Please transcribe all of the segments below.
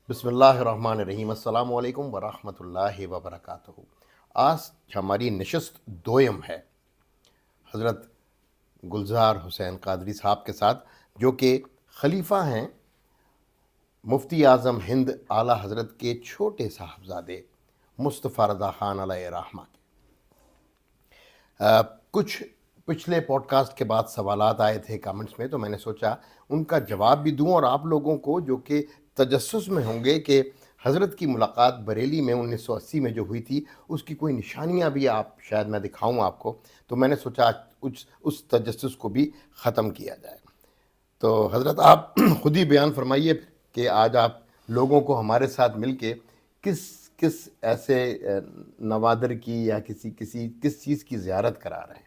بسم اللہ الرحمن الرحیم۔ السلام علیکم ورحمۃ اللہ وبرکاتہ۔ آج ہماری نشست دویم ہے حضرت گلزار حسین قادری صاحب کے ساتھ، جو کہ خلیفہ ہیں مفتی اعظم ہند اعلیٰ حضرت کے چھوٹے صاحبزادے مصطفیٰ رضا خان علیہ رحمہ کے۔ کچھ پچھلے پوڈ کاسٹ کے بعد سوالات آئے تھے کامنٹس میں، تو میں نے سوچا ان کا جواب بھی دوں، اور آپ لوگوں کو جو کہ تجسس میں ہوں گے کہ حضرت کی ملاقات بریلی میں 1980 میں جو ہوئی تھی، اس کی کوئی نشانیاں بھی آپ شاید میں دکھاؤں آپ کو، تو میں نے سوچا اس تجسس کو بھی ختم کیا جائے۔ تو حضرت آپ خود ہی بیان فرمائیے کہ آج آپ لوگوں کو ہمارے ساتھ مل کے کس ایسے نوادر کی یا کس چیز کی زیارت کرا رہے ہیں؟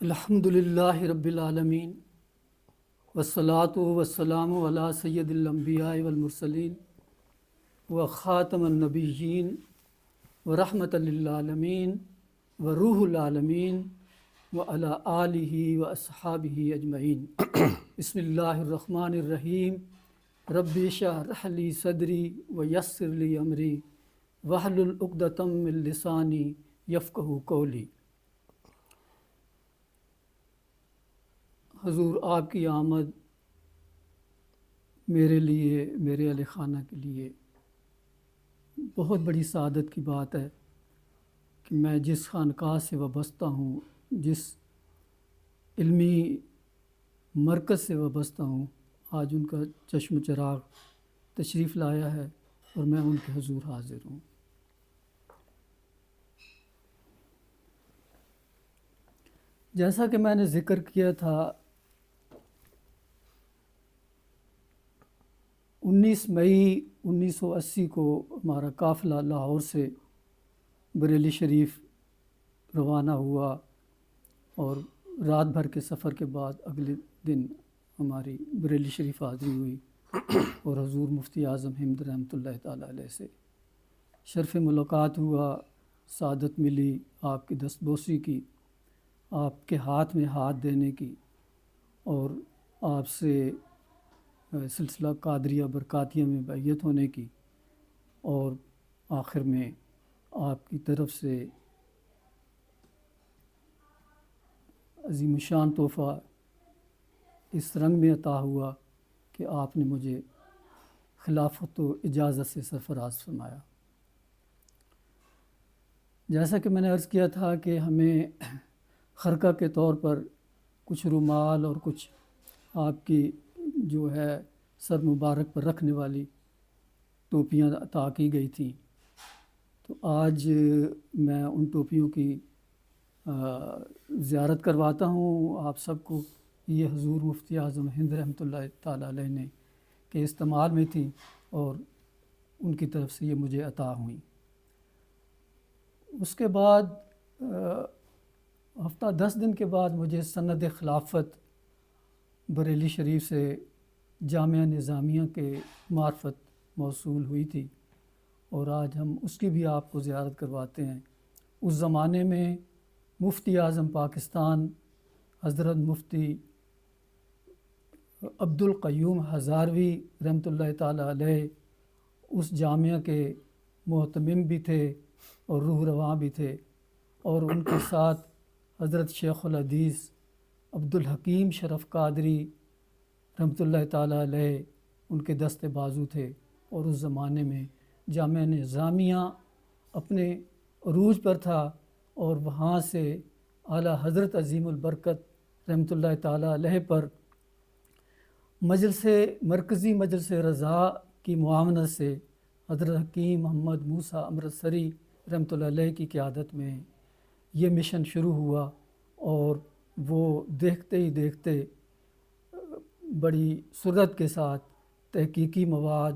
الحمدللہ رب العالمین والصلاة والسلام علی سید الانبیاء والمرسلین وخاتم النبیین ورحمۃ للعالمین وروح العالمین وعلی آلہ واصحابہ اجمعین۔ بسم اللہ الرحمن الرحیم۔ رب اشرح لی صدری ویسر لی امری واحلل عقدۃ من لسانی یفقہوا قولی۔ حضور، آپ کی آمد میرے لیے، میرے اہل خانہ کے لیے بہت بڑی سعادت کی بات ہے کہ میں جس خانقاہ سے وابستہ ہوں، جس علمی مرکز سے وابستہ ہوں، آج ان کا چشم چراغ تشریف لایا ہے اور میں ان کے حضور حاضر ہوں۔ جیسا کہ میں نے ذکر کیا تھا، 19 مئی 1980 کو ہمارا قافلہ لاہور سے بریلی شریف روانہ ہوا، اور رات بھر کے سفر کے بعد اگلے دن ہماری بریلی شریف حاضری ہوئی، اور حضور مفتی اعظم ہند رحمۃ اللہ تعالیٰ علیہ سے شرف ملاقات ہوا، سعادت ملی آپ کی دستبوسی کی، آپ کے ہاتھ میں ہاتھ دینے کی، اور آپ سے سلسلہ قادریہ برکاتیہ میں بیعت ہونے کی، اور آخر میں آپ کی طرف سے عظیم شان تحفہ اس رنگ میں عطا ہوا کہ آپ نے مجھے خلافت و اجازت سے سرفراز فرمایا۔ جیسا کہ میں نے عرض کیا تھا کہ ہمیں خرقہ کے طور پر کچھ رومال اور کچھ آپ کی جو ہے سر مبارک پر رکھنے والی ٹوپیاں عطا کی گئی تھیں، تو آج میں ان ٹوپیوں کی زیارت کرواتا ہوں آپ سب کو۔ یہ حضور مفتی اعظم ہند رحمۃ اللہ تعالیٰ علیہ نے کے استعمال میں تھی، اور ان کی طرف سے یہ مجھے عطا ہوئیں۔ اس کے بعد ہفتہ 10 دن کے بعد مجھے سند خلافت بریلی شریف سے جامعہ نظامیہ کے معرفت موصول ہوئی تھی، اور آج ہم اس کی بھی آپ کو زیارت کرواتے ہیں۔ اس زمانے میں مفتی اعظم پاکستان حضرت مفتی عبدالقیوم ہزاروی رحمۃ اللہ تعالیٰ علیہ اس جامعہ کے محتمم بھی تھے اور روح رواں بھی تھے، اور ان کے ساتھ حضرت شیخ الحدیث عبدالحکیم شرف قادری رحمۃ اللہ تعالیٰ علیہ ان کے دست بازو تھے، اور اس زمانے میں جامعہ نظامیہ اپنے عروج پر تھا، اور وہاں سے اعلیٰ حضرت عظیم البرکت رحمۃ اللہ تعالیٰ علیہ پر مرکزی مجلس رضا کی معاونت سے حضرت حکیم محمد موسیٰ امرتسری رحمۃ اللہ علیہ کی قیادت میں یہ مشن شروع ہوا، اور وہ دیکھتے ہی دیکھتے بڑی سرعت کے ساتھ تحقیقی مواد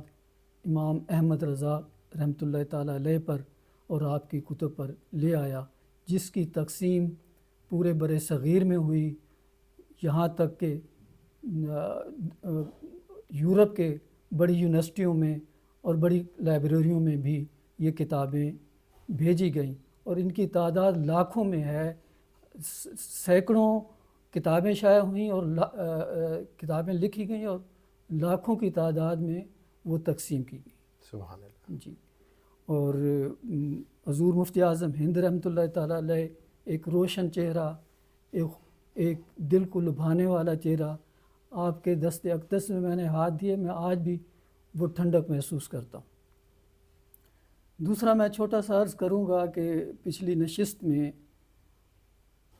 امام احمد رضا رحمۃ اللہ تعالیٰ علیہ پر اور آپ کی کتب پر لے آیا، جس کی تقسیم پورے بر صغیر میں ہوئی، یہاں تک کہ یورپ کے بڑی یونیورسٹیوں میں اور بڑی لائبریریوں میں بھی یہ کتابیں بھیجی گئیں، اور ان کی تعداد لاکھوں میں ہے۔ سینکڑوں کتابیں شائع ہوئیں اور کتابیں لکھی گئیں، اور لاکھوں کی تعداد میں وہ تقسیم کی گئی. سبحان اللہ. جی. اور حضور مفتی اعظم ہند رحمۃ اللہ تعالیٰ علیہ ایک روشن چہرہ، ایک دل کو لبھانے والا چہرہ. آپ کے دست اقدس میں میں نے ہاتھ دیے، میں آج بھی وہ ٹھنڈک محسوس کرتا ہوں. دوسرا میں چھوٹا سا عرض کروں گا کہ پچھلی نشست میں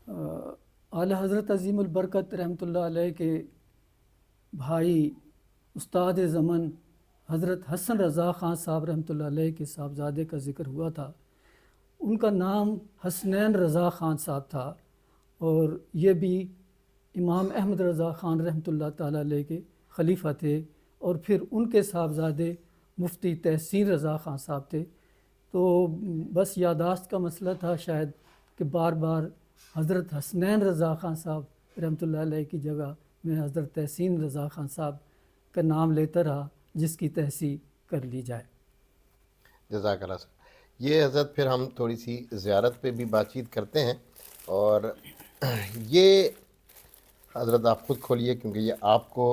اعلی حضرت عظیم البرکت رحمۃ اللہ علیہ کے بھائی استاد زمن حضرت حسن رضا خان صاحب رحمۃ اللہ علیہ کے صاحبزادے کا ذکر ہوا تھا. ان کا نام حسنین رضا خان صاحب تھا، اور یہ بھی امام احمد رضا خان رحمۃ اللہ تعالیٰ علیہ کے خلیفہ تھے، اور پھر ان کے صاحبزادے مفتی تحسین رضا خان صاحب تھے. تو بس یادداشت کا مسئلہ تھا شاید کہ بار بار حضرت حسنین رضا خان صاحب رحمۃ اللہ علیہ کی جگہ میں حضرت تحسین رضا خان صاحب کا نام لیتا رہا، جس کی تحصیل کر لی جائے. جزاک اللہ سر. یہ حضرت پھر ہم تھوڑی سی زیارت پہ بھی بات چیت کرتے ہیں، اور یہ حضرت آپ خود کھولیے، کیونکہ یہ آپ کو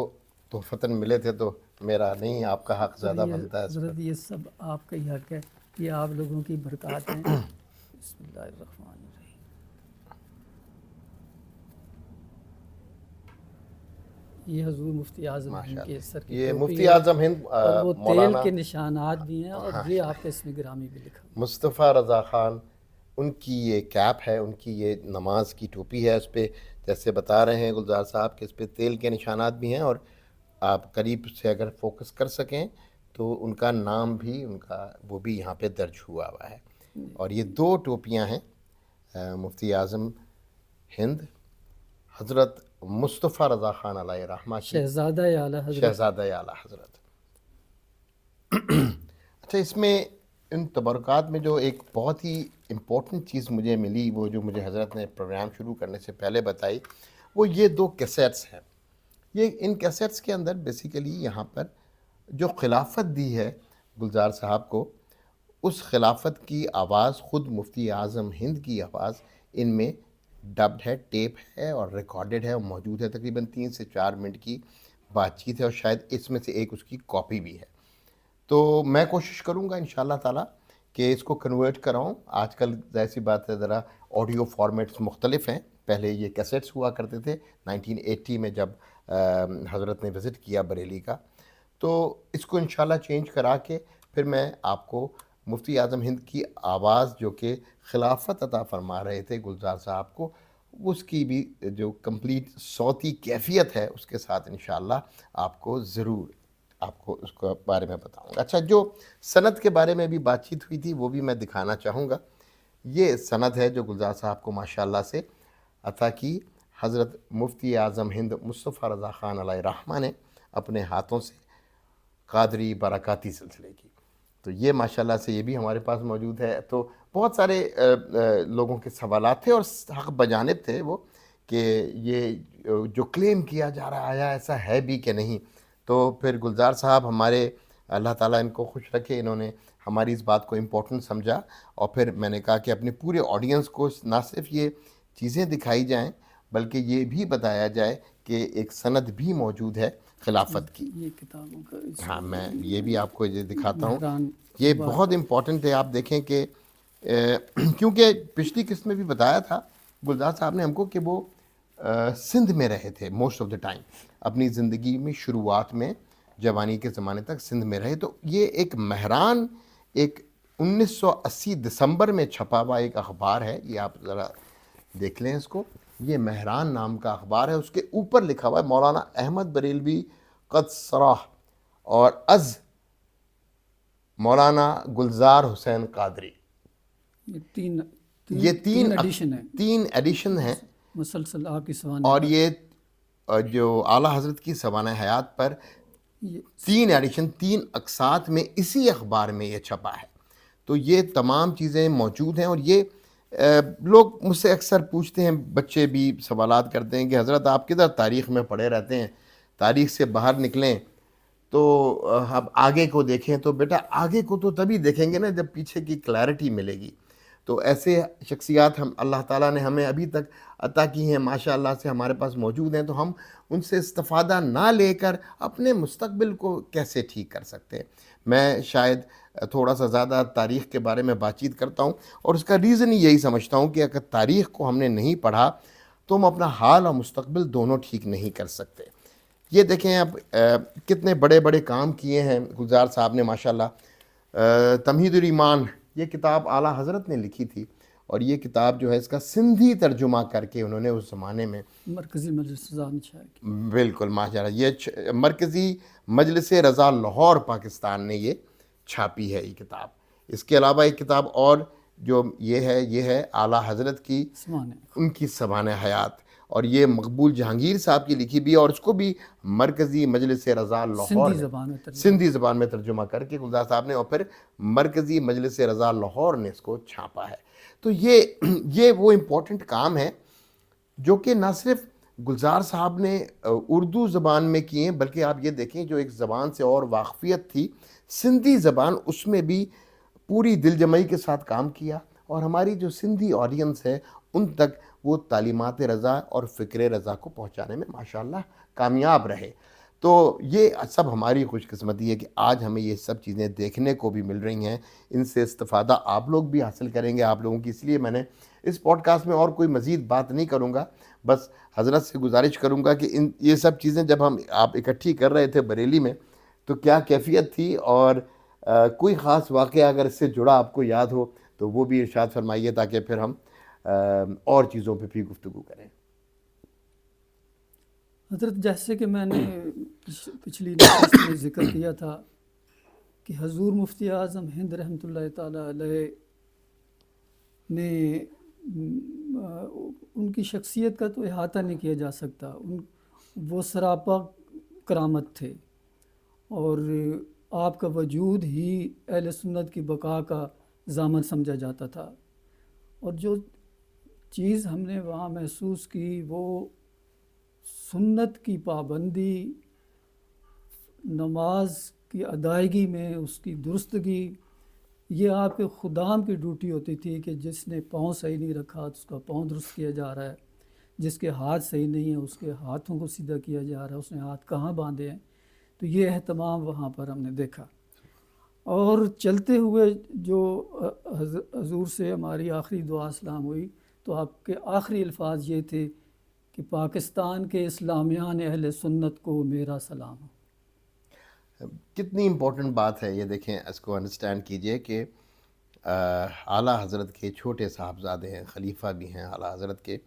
تحفتاً ملے تھے تو میرا نہیں، آپ کا حق زیادہ بنتا ہے اس حضرت پر. یہ سب آپ کا ہی حق ہے، یہ آپ لوگوں کی برکات ہیں. بسم اللہ الرحمن الرحیم. یہ حضور مفتی اعظم ہند کے سر کی یہ ٹوپی مفتی ہے، اعظم ہند اور وہ تیل مولانا کے نشانات بھی ہیں، اور یہ آپ کے اسم گرامی بھی لکھا. مصطفیٰ رضا خان، ان کی یہ کیپ ہے، ان کی یہ نماز کی ٹوپی ہے. اس پہ جیسے بتا رہے ہیں گلزار صاحب کہ اس پہ تیل کے نشانات بھی ہیں، اور آپ قریب سے اگر فوکس کر سکیں تو ان کا نام بھی، ان کا وہ بھی یہاں پہ درج ہوا ہوا ہے. اور یہ دو ٹوپیاں ہیں مفتی اعظم ہند حضرت مصطفیٰ رضا خان علیہ رحمہ کی، شہزادہ اعلیٰ حضرت. شہزادہ اعلیٰ حضرت. اچھا، اس میں ان تبرکات میں جو ایک بہت ہی امپورٹنٹ چیز مجھے ملی، وہ جو مجھے حضرت نے پروگرام شروع کرنے سے پہلے بتائی، وہ یہ دو کیسٹس ہیں. یہ ان کیسٹس کے اندر بیسیکلی یہاں پر جو خلافت دی ہے گلزار صاحب کو، اس خلافت کی آواز خود مفتی اعظم ہند کی آواز ان میں ڈبڈ ہے، ٹیپ ہے اور ریکارڈڈ ہے اور موجود ہے. تقریباً 3 سے 4 منٹ کی بات چیت ہے، اور شاید اس میں سے ایک اس کی کاپی بھی ہے. تو میں کوشش کروں گا انشاءاللہ تعالیٰ کہ اس کو کنورٹ کراؤں. آج کل ظاہر سی بات ہے ذرا آڈیو فارمیٹس مختلف ہیں. پہلے یہ کیسٹس ہوا کرتے تھے 1980 میں جب حضرت نے وزٹ کیا بریلی کا. تو اس کو انشاءاللہ چینج کرا کے پھر میں آپ کو مفتی اعظم ہند کی آواز جو کہ خلافت عطا فرما رہے تھے گلزار صاحب کو، اس کی بھی جو کمپلیٹ صوتی کیفیت ہے اس کے ساتھ انشاءاللہ آپ کو ضرور آپ کو اس کے بارے میں بتاؤں گا. اچھا، جو سند کے بارے میں بھی بات چیت ہوئی تھی وہ بھی میں دکھانا چاہوں گا. یہ سند ہے جو گلزار صاحب کو ماشاءاللہ سے عطا کی حضرت مفتی اعظم ہند مصطفیٰ رضا خان علیہ رحمہ نے اپنے ہاتھوں سے، قادری برکاتی سلسلے کی. تو یہ ماشاءاللہ سے یہ بھی ہمارے پاس موجود ہے. تو بہت سارے لوگوں کے سوالات تھے اور حق بجانب تھے وہ، کہ یہ جو کلیم کیا جا رہا آیا ایسا ہے بھی کہ نہیں. تو پھر گلزار صاحب ہمارے، اللہ تعالیٰ ان کو خوش رکھے، انہوں نے ہماری اس بات کو امپورٹنٹ سمجھا، اور پھر میں نے کہا کہ اپنے پورے آڈینس کو نہ صرف یہ چیزیں دکھائی جائیں بلکہ یہ بھی بتایا جائے کہ ایک سند بھی موجود ہے خلافت کی. یہ کتابوں کا ہاں، میں یہ بھی آپ کو یہ دکھاتا ہوں. مہران یہ بہت امپورٹنٹ ہے. آپ دیکھیں کہ کیونکہ پچھلی قسط میں بھی بتایا تھا گلزار صاحب نے ہم کو کہ وہ سندھ میں رہے تھے موسٹ آف دا ٹائم. اپنی زندگی میں شروعات میں جوانی کے زمانے تک سندھ میں رہے. تو یہ ایک مہران، ایک 1980 دسمبر میں چھپا ہوا ایک اخبار ہے. یہ آپ ذرا دیکھ لیں اس کو. یہ مہران نام کا اخبار ہے. اس کے اوپر لکھا ہوا ہے مولانا احمد بریلوی قد صراح اور از مولانا گلزار حسین قادری. یہ تین ایڈیشن ہیں مسلسل آپ کی سوانح. اور یہ جو اعلیٰ حضرت کی سوانح حیات پر 3 ایڈیشن 3 اقساط میں اسی اخبار میں یہ چھپا ہے. تو یہ تمام چیزیں موجود ہیں. اور یہ لوگ مجھ سے اکثر پوچھتے ہیں، بچے بھی سوالات کرتے ہیں کہ حضرت آپ کدھر تاریخ میں پڑے رہتے ہیں، تاریخ سے باہر نکلیں تو اب آگے کو دیکھیں. تو بیٹا آگے کو تو تبھی دیکھیں گے نا جب پیچھے کی کلیئرٹی ملے گی. تو ایسے شخصیات ہم اللہ تعالیٰ نے ہمیں ابھی تک عطا کی ہیں، ماشاء اللہ سے ہمارے پاس موجود ہیں، تو ہم ان سے استفادہ نہ لے کر اپنے مستقبل کو کیسے ٹھیک کر سکتے ہیں؟ میں شاید تھوڑا سا زیادہ تاریخ کے بارے میں بات چیت کرتا ہوں، اور اس کا ریزن ہی یہی سمجھتا ہوں کہ اگر تاریخ کو ہم نے نہیں پڑھا تو ہم اپنا حال اور مستقبل دونوں ٹھیک نہیں کر سکتے۔ یہ دیکھیں اب کتنے بڑے بڑے کام کیے ہیں گلزار صاحب نے ماشاءاللہ۔ تمہید الایمان یہ کتاب اعلیٰ حضرت نے لکھی تھی، اور یہ کتاب جو ہے اس کا سندھی ترجمہ کر کے انہوں نے اس زمانے میں مرکزی مجلس رضا نے چھایا کی۔ بالکل ماشاءاللہ، یہ مرکزی مجلس رضا لاہور پاکستان نے یہ چھاپی ہے یہ کتاب۔ اس کے علاوہ ایک کتاب اور جو یہ ہے اعلیٰ حضرت کی سمانے ان کی سبحان حیات، اور یہ مقبول جہانگیر صاحب کی لکھی بھی ہے، اور اس کو بھی مرکزی مجلس رضا لاہور سندھی نے زبان میں ترجمہ۔ سندھی زبان میں ترجمہ کر کے گلزار صاحب نے، اور پھر مرکزی مجلس رضا لاہور نے اس کو چھاپا ہے۔ تو یہ وہ امپورٹنٹ کام ہے جو کہ نہ صرف گلزار صاحب نے اردو زبان میں کیے ہیں، بلکہ آپ یہ دیکھیں جو ایک زبان سے اور واقفیت تھی سندھی زبان، اس میں بھی پوری دل جمعی کے ساتھ کام کیا، اور ہماری جو سندھی آڈینس ہے ان تک وہ تعلیمات رضا اور فکر رضا کو پہنچانے میں ماشاءاللہ کامیاب رہے۔ تو یہ سب ہماری خوش قسمتی ہے کہ آج ہمیں یہ سب چیزیں دیکھنے کو بھی مل رہی ہیں، ان سے استفادہ آپ لوگ بھی حاصل کریں گے آپ لوگوں کی۔ اس لیے میں نے اس پوڈ کاسٹ میں اور کوئی مزید بات نہیں کروں گا، بس حضرت سے گزارش کروں گا کہ یہ سب چیزیں جب آپ اکٹھی کر رہے تھے بریلی میں تو کیا کیفیت تھی، اور کوئی خاص واقعہ اگر اس سے جڑا آپ کو یاد ہو تو وہ بھی ارشاد فرمائیے، تاکہ پھر ہم اور چیزوں پہ بھی گفتگو کریں۔ حضرت جیسے کہ میں نے پچھلی نشست میں ذکر کیا تھا کہ حضور مفتی اعظم ہند رحمۃ اللہ تعالیٰ علیہ نے ان کی شخصیت کا تو احاطہ نہیں کیا جا سکتا، وہ سراپا کرامت تھے، اور آپ کا وجود ہی اہل سنت کی بقا کا ضامن سمجھا جاتا تھا۔ اور جو چیز ہم نے وہاں محسوس کی وہ سنت کی پابندی، نماز کی ادائیگی میں اس کی درستگی، یہ آپ کے خدام کی ڈیوٹی ہوتی تھی کہ جس نے پاؤں صحیح نہیں رکھا تو اس کا پاؤں درست کیا جا رہا ہے، جس کے ہاتھ صحیح نہیں ہے اس کے ہاتھوں کو سیدھا کیا جا رہا ہے، اس نے ہاتھ کہاں باندھے ہیں۔ تو یہ اہتمام وہاں پر ہم نے دیکھا۔ اور چلتے ہوئے جو حضور سے ہماری آخری دعا سلام ہوئی تو آپ کے آخری الفاظ یہ تھے کہ پاکستان کے اسلامیان اہل سنت کو میرا سلام ہو۔ کتنی امپورٹنٹ بات ہے یہ، دیکھیں اس کو انڈرسٹینڈ کیجئے کہ اعلیٰ حضرت کے چھوٹے صاحبزادے ہیں، خلیفہ بھی ہیں اعلیٰ حضرت کے،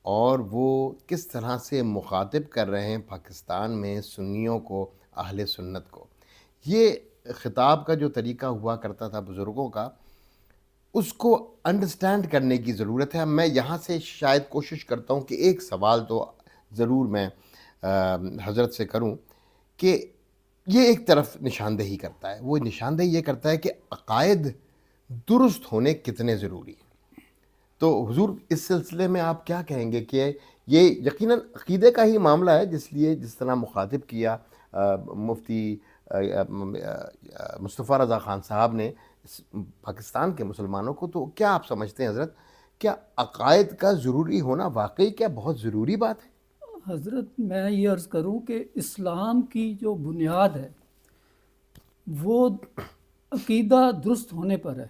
اور وہ کس طرح سے مخاطب کر رہے ہیں پاکستان میں سنیوں کو، اہل سنت کو۔ یہ خطاب کا جو طریقہ ہوا کرتا تھا بزرگوں کا، اس کو انڈرسٹینڈ کرنے کی ضرورت ہے۔ میں یہاں سے شاید کوشش کرتا ہوں کہ ایک سوال تو ضرور میں حضرت سے کروں کہ یہ ایک طرف نشاندہی کرتا ہے، وہ نشاندہی یہ کرتا ہے کہ عقائد درست ہونے کتنے ضروری ہیں۔ تو حضور اس سلسلے میں آپ کیا کہیں گے کہ یہ یقیناً عقیدے کا ہی معاملہ ہے، جس طرح مخاطب کیا مفتی مصطفیٰ رضا خان صاحب نے پاکستان کے مسلمانوں کو، تو کیا آپ سمجھتے ہیں حضرت، کیا عقائد کا ضروری ہونا واقعی کیا بہت ضروری بات ہے؟ حضرت میں یہ عرض کروں کہ اسلام کی جو بنیاد ہے وہ عقیدہ درست ہونے پر ہے۔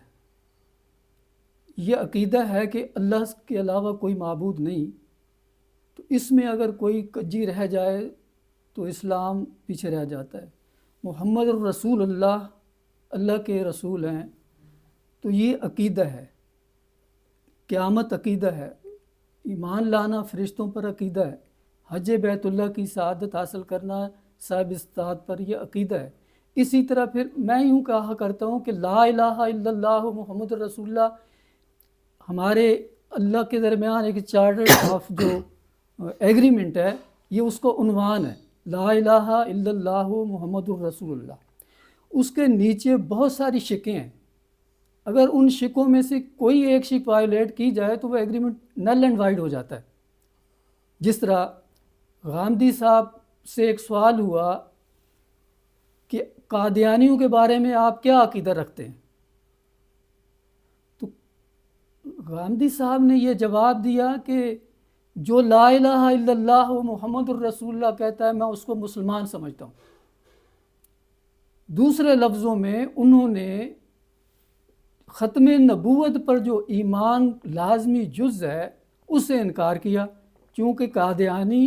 یہ عقیدہ ہے کہ اللہ کے علاوہ کوئی معبود نہیں، تو اس میں اگر کوئی کجی رہ جائے تو اسلام پیچھے رہ جاتا ہے۔ محمد الرسول اللہ، اللہ کے رسول ہیں، تو یہ عقیدہ ہے، قیامت عقیدہ ہے، ایمان لانا فرشتوں پر عقیدہ ہے، حج بیت اللہ کی سعادت حاصل کرنا صاحب استطاعت پر یہ عقیدہ ہے۔ اسی طرح پھر میں یوں کہا کرتا ہوں کہ لا الہ الا اللہ محمد الرسول اللہ ہمارے اللہ کے درمیان ایک چارٹر آف جو ایگریمنٹ ہے، یہ اس کو عنوان ہے، لا الہ الا اللہ محمد الرسول اللہ۔ اس کے نیچے بہت ساری شکیں ہیں، اگر ان شکوں میں سے کوئی ایک شک وائلیٹ کی جائے تو وہ ایگریمنٹ نل اینڈ وائڈ ہو جاتا ہے۔ جس طرح غامدی صاحب سے ایک سوال ہوا کہ قادیانیوں کے بارے میں آپ کیا عقیدہ رکھتے ہیں، تو غامدی صاحب نے یہ جواب دیا کہ جو لا الہ الا اللہ محمد الرسول اللہ کہتا ہے میں اس کو مسلمان سمجھتا ہوں. دوسرے لفظوں میں انہوں نے ختم نبوت پر جو ایمان لازمی جز ہے اس سے انکار کیا، چونکہ قادیانی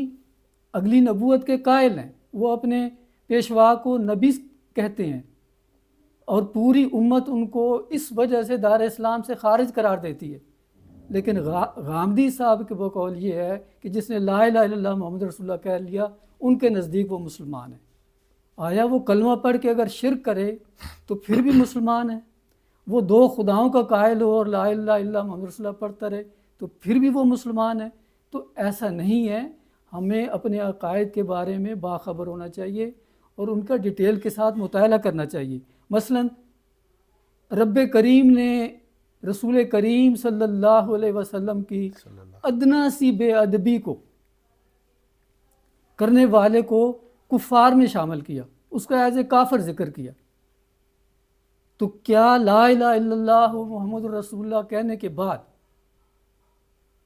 اگلی نبوت کے قائل ہیں، وہ اپنے پیشوا کو نبی کہتے ہیں اور پوری امت ان کو اس وجہ سے دار اسلام سے خارج قرار دیتی ہے. لیکن غامدی صاحب کے وہ قول یہ ہے کہ جس نے لا الہ الا اللہ محمد رسول اللہ کہہ لیا ان کے نزدیک وہ مسلمان ہے. آیا وہ کلمہ پڑھ کے اگر شرک کرے تو پھر بھی مسلمان ہے؟ وہ دو خداؤں کا قائل ہو اور لا الہ الا اللہ محمد رسول اللہ پڑھتا رہے تو پھر بھی وہ مسلمان ہے؟ تو ایسا نہیں ہے. ہمیں اپنے عقائد کے بارے میں باخبر ہونا چاہیے اور ان کا ڈیٹیل کے ساتھ مطالعہ کرنا چاہیے. مثلا رب کریم نے رسول کریم صلی اللہ علیہ وسلم کی ادنا سی بے ادبی کو کرنے والے کو کفار میں شامل کیا، اس کا ایز اے کافر ذکر کیا. تو کیا لا الہ الا اللہ محمد رسول اللہ کہنے کے بعد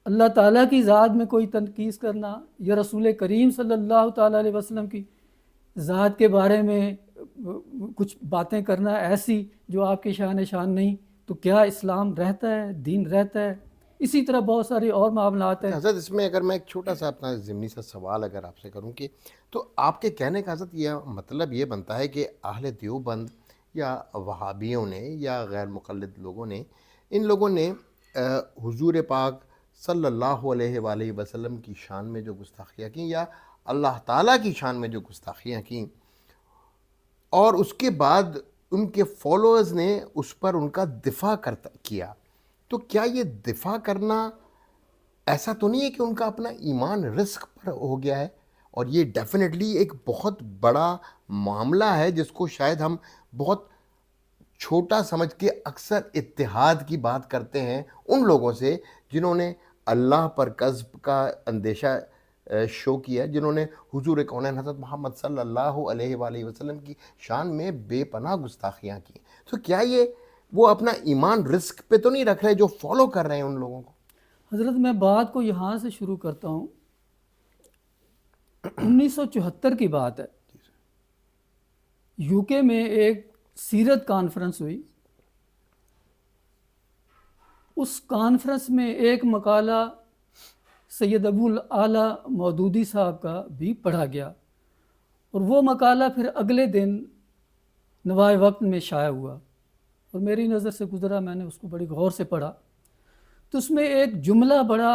اللہ تعالیٰ کی ذات میں کوئی تنقیص کرنا یا رسول کریم صلی اللہ تعالیٰ علیہ وسلم کی ذات کے بارے میں کچھ باتیں کرنا ایسی جو آپ کی شان نہیں، تو کیا اسلام رہتا ہے، دین رہتا ہے؟ اسی طرح بہت سارے اور معاملات ہیں. حضرت اس میں اگر میں ایک چھوٹا سا اپنا ضمنی سا سوال اگر آپ سے کروں کہ تو آپ کے کہنے کا حضرت یہ مطلب یہ بنتا ہے کہ اہل دیوبند یا وہابیوں نے یا غیر مقلد لوگوں نے ان لوگوں نے حضور پاک صلی اللہ علیہ وآلہ وسلم کی شان میں جو گستاخیاں کیں یا اللہ تعالیٰ کی شان میں جو گستاخیاں کیں اور اس کے بعد ان کے فالوورز نے اس پر ان کا دفاع کیا، تو کیا یہ دفاع کرنا ایسا تو نہیں ہے کہ ان کا اپنا ایمان رسک پر ہو گیا ہے؟ اور یہ ڈیفینیٹلی ایک بہت بڑا معاملہ ہے جس کو شاید ہم بہت چھوٹا سمجھ کے اکثر اتحاد کی بات کرتے ہیں ان لوگوں سے جنہوں نے اللہ پر کذب کا اندیشہ شو کیا، جنہوں نے حضور کونین حضرت محمد صلی اللہ علیہ وآلہ وسلم کی شان میں بے پناہ گستاخیاں کی. تو کیا یہ وہ اپنا ایمان رسک پہ تو نہیں رکھ رہے جو فالو کر رہے ہیں ان لوگوں کو؟ حضرت میں بات کو یہاں سے شروع کرتا ہوں. 1974 کی بات ہے، یو کے میں ایک سیرت کانفرنس ہوئی. اس کانفرنس میں ایک مقالہ سید ابو الاعلیٰ مودودی صاحب کا بھی پڑھا گیا اور وہ مقالہ پھر اگلے دن نوائے وقت میں شائع ہوا اور میری نظر سے گزرا، میں نے اس کو بڑی غور سے پڑھا. تو اس میں ایک جملہ بڑا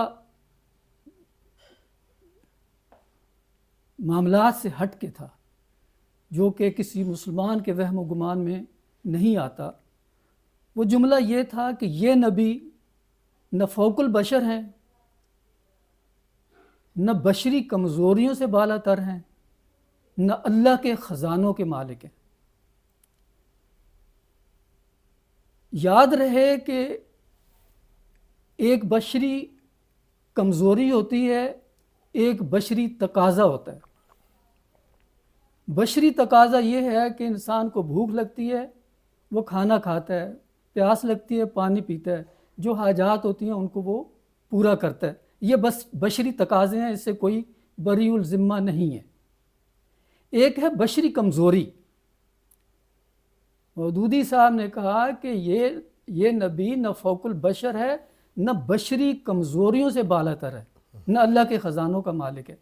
معاملات سے ہٹ کے تھا جو کہ کسی مسلمان کے وہم و گمان میں نہیں آتا. وہ جملہ یہ تھا کہ یہ نبی نہ فوق البشر ہیں، نہ بشری کمزوریوں سے بالا تر ہیں، نہ اللہ کے خزانوں کے مالک ہیں. یاد رہے کہ ایک بشری کمزوری ہوتی ہے، ایک بشری تقاضا ہوتا ہے. بشری تقاضا یہ ہے کہ انسان کو بھوک لگتی ہے وہ کھانا کھاتا ہے، پیاس لگتی ہے پانی پیتا ہے، جو حاجات ہوتی ہیں ان کو وہ پورا کرتا ہے. یہ بس بشری تقاضے ہیں، اس سے کوئی بری الذمہ نہیں ہے. ایک ہے بشری کمزوری. مودودی صاحب نے کہا کہ یہ نبی نہ فوق البشر ہے، نہ بشری کمزوریوں سے بالا تر ہے، نہ اللہ کے خزانوں کا مالک ہے.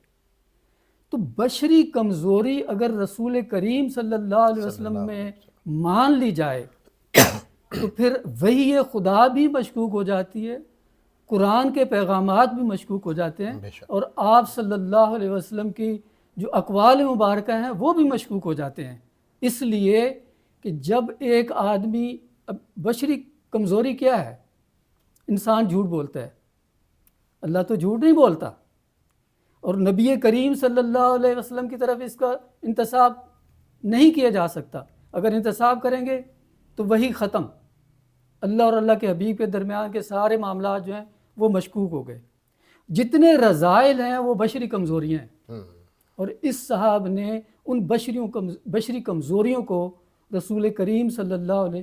تو بشری کمزوری اگر رسول کریم صلی اللہ علیہ وسلم میں مان لی جائے تو پھر وحی خدا بھی مشکوک ہو جاتی ہے، قرآن کے پیغامات بھی مشکوک ہو جاتے ہیں، اور آپ صلی اللہ علیہ وسلم کی جو اقوال مبارکہ ہیں وہ بھی مشکوک ہو جاتے ہیں. اس لیے کہ جب ایک آدمی، بشری کمزوری کیا ہے؟ انسان جھوٹ بولتا ہے، اللہ تو جھوٹ نہیں بولتا، اور نبی کریم صلی اللہ علیہ وسلم کی طرف اس کا انتساب نہیں کیا جا سکتا. اگر انتساب کریں گے تو وہی ختم، اللہ اور اللہ کے حبیب کے درمیان کے سارے معاملات جو ہیں وہ مشکوک ہو گئے. جتنے رذائل ہیں وہ بشری کمزوریاں ہیں، اور اس صاحب نے ان بشری کمزوریوں کو رسول کریم صلی اللہ علیہ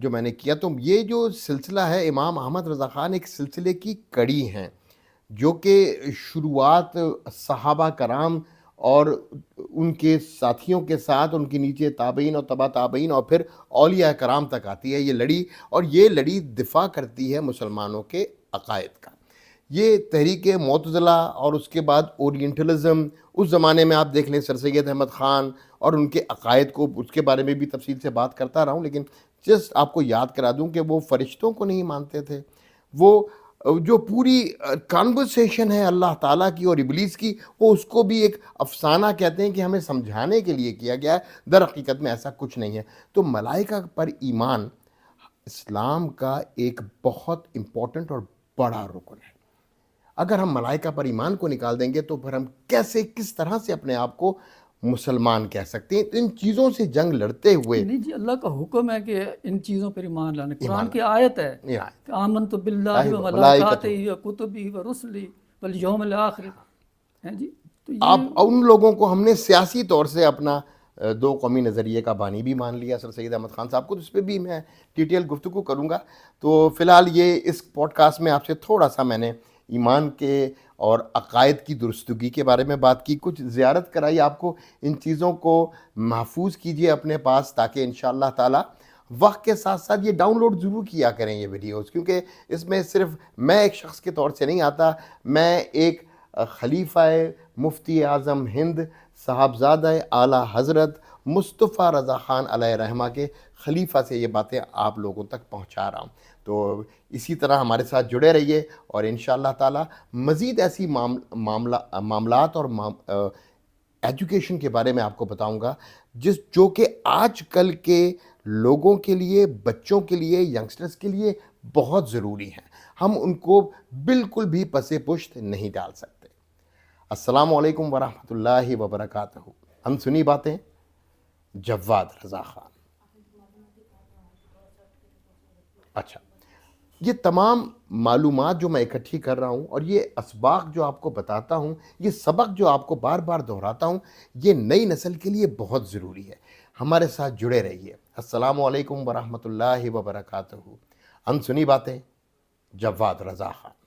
جو میں نے کیا. تو یہ جو سلسلہ ہے امام احمد رضا خان ایک سلسلے کی کڑی ہیں جو کہ شروعات صحابہ کرام اور ان کے ساتھیوں کے ساتھ ان کے نیچے تابعین اور تبع تابعین اور پھر اولیاء کرام تک آتی ہے یہ لڑی. اور یہ لڑی دفاع کرتی ہے مسلمانوں کے عقائد کا. یہ تحریک معتزلہ اور اس کے بعد اورینٹلزم، اس زمانے میں آپ دیکھ لیں سر سید احمد خان اور ان کے عقائد کو، اس کے بارے میں بھی تفصیل سے بات کرتا رہا ہوں، لیکن جسٹ آپ کو یاد کرا دوں کہ وہ فرشتوں کو نہیں مانتے تھے. وہ جو پوری کانورسیشن ہے اللہ تعالیٰ کی اور ابلیس کی، وہ اس کو بھی ایک افسانہ کہتے ہیں کہ ہمیں سمجھانے کے لیے کیا گیا ہے. در حقیقت میں ایسا کچھ نہیں ہے. تو ملائکہ پر ایمان اسلام کا ایک بہت امپورٹنٹ اور بڑا رکن ہے. اگر ہم ملائکہ پر ایمان کو نکال دیں گے تو پھر ہم کیسے، کس طرح سے اپنے آپ کو مسلمان کہہ سکتے ہیں؟ ان چیزوں سے جنگ لڑتے ہوئے نہیں جی، اللہ کا حکم ہے کہ ان چیزوں پر ایمان لانے. قرآن ایمان کی آیت ہے یہ آئے کہ آمنت باللہ و ملائکتہ. ملائکاتہ و کتبہ و رسلہ والیوم الآخر ہے جی. تو یہ آپ ان لوگوں کو ہم نے سیاسی طور سے اپنا دو قومی نظریے کا بانی بھی مان لیا سر سید احمد خان صاحب کو، تو اس پہ بھی میں ڈیٹیل گفتگو کروں گا. تو فی الحال یہ اس پوڈ کاسٹ میں آپ سے تھوڑا سا میں نے ایمان کے اور عقائد کی درستگی کے بارے میں بات کی، کچھ زیارت کرائی آپ کو. ان چیزوں کو محفوظ کیجئے اپنے پاس تاکہ انشاءاللہ تعالی وقت کے ساتھ ساتھ یہ ڈاؤن لوڈ ضرور کیا کریں یہ ویڈیوز، کیونکہ اس میں صرف میں ایک شخص کے طور سے نہیں آتا، میں ایک خلیفہ مفتی اعظم ہند صاحبزادہ اعلیٰ حضرت مصطفیٰ رضا خان علیہ رحمہ کے خلیفہ سے یہ باتیں آپ لوگوں تک پہنچا رہا ہوں. تو اسی طرح ہمارے ساتھ جڑے رہیے اور انشاءاللہ تعالی مزید ایسی معاملات اور ایجوکیشن کے بارے میں آپ کو بتاؤں گا جو کہ آج کل کے لوگوں کے لیے، بچوں کے لیے، ینگسٹرز کے لیے بہت ضروری ہیں. ہم ان کو بالکل بھی پس پشت نہیں ڈال سکتے. السلام علیکم ورحمۃ اللہ وبرکاتہ. ہم سنی باتیں، جواد رضا خان. اچھا، یہ تمام معلومات جو میں اکٹھی کر رہا ہوں اور یہ اسباق جو آپ کو بتاتا ہوں، یہ سبق جو آپ کو بار بار دہراتا ہوں، یہ نئی نسل کے لیے بہت ضروری ہے. ہمارے ساتھ جڑے رہیے. السلام علیکم ورحمۃ اللہ وبرکاتہ. ان سنی باتیں، جواد رضا خان.